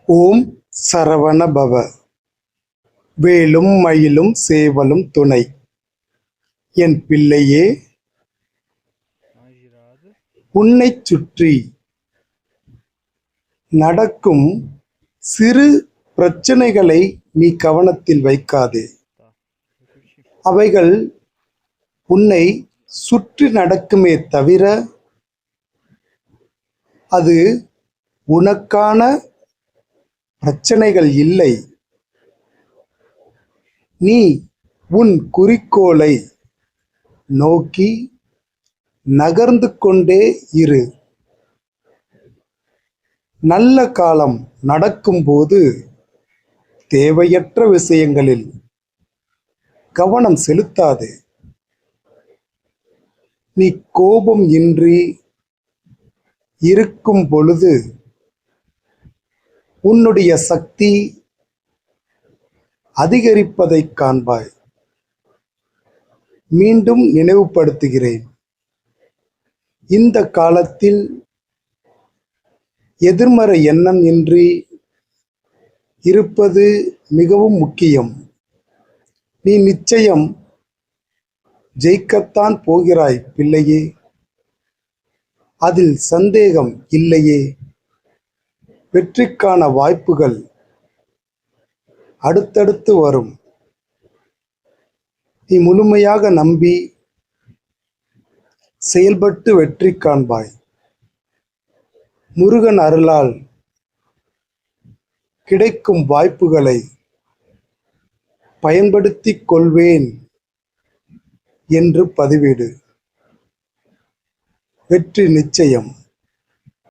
ஓம் சரவண பவ. வேலும் மயிலும் சேவலும் துணை. என் பிள்ளையே, உன்னைச் சுற்றி நடக்கும் சிறு பிரச்சனைகளை நீ கவனத்தில் வைக்காதே. அவைகள் உன்னை சுற்றி நடக்குமே தவிர அது உனக்கான பிரச்சனைகள் இல்லை. நீ உன் குறிக்கோளை நோக்கி நகர்ந்து கொண்டே இரு. நல்ல காலம் நடக்கும்போது தேவையற்ற விஷயங்களில் கவனம் செலுத்தாதே. நீ கோபம் இன்றி இருக்கும் பொழுது உன்னுடைய சக்தி அதிகரிப்பதை காண்பாய். மீண்டும் நினைவுபடுத்துகிறேன், இந்த காலத்தில் எதிர்மறை எண்ணம் இன்றி இருப்பது மிகவும் முக்கியம். நீ நிச்சயம் ஜெயிக்கத்தான் போகிறாய் பிள்ளையே, அதில் சந்தேகம் இல்லையே. வெற்றிக்கான வாய்ப்புகள் அடுத்தடுத்து வரும். நீ முழுமையாக நம்பி செயல்பட்டு வெற்றி காண்பாய். முருகன் அருளால் கிடைக்கும் வாய்ப்புகளை பயன்படுத்திக் கொள்வேன் என்று பதிவிடு. வெற்றி நிச்சயம்.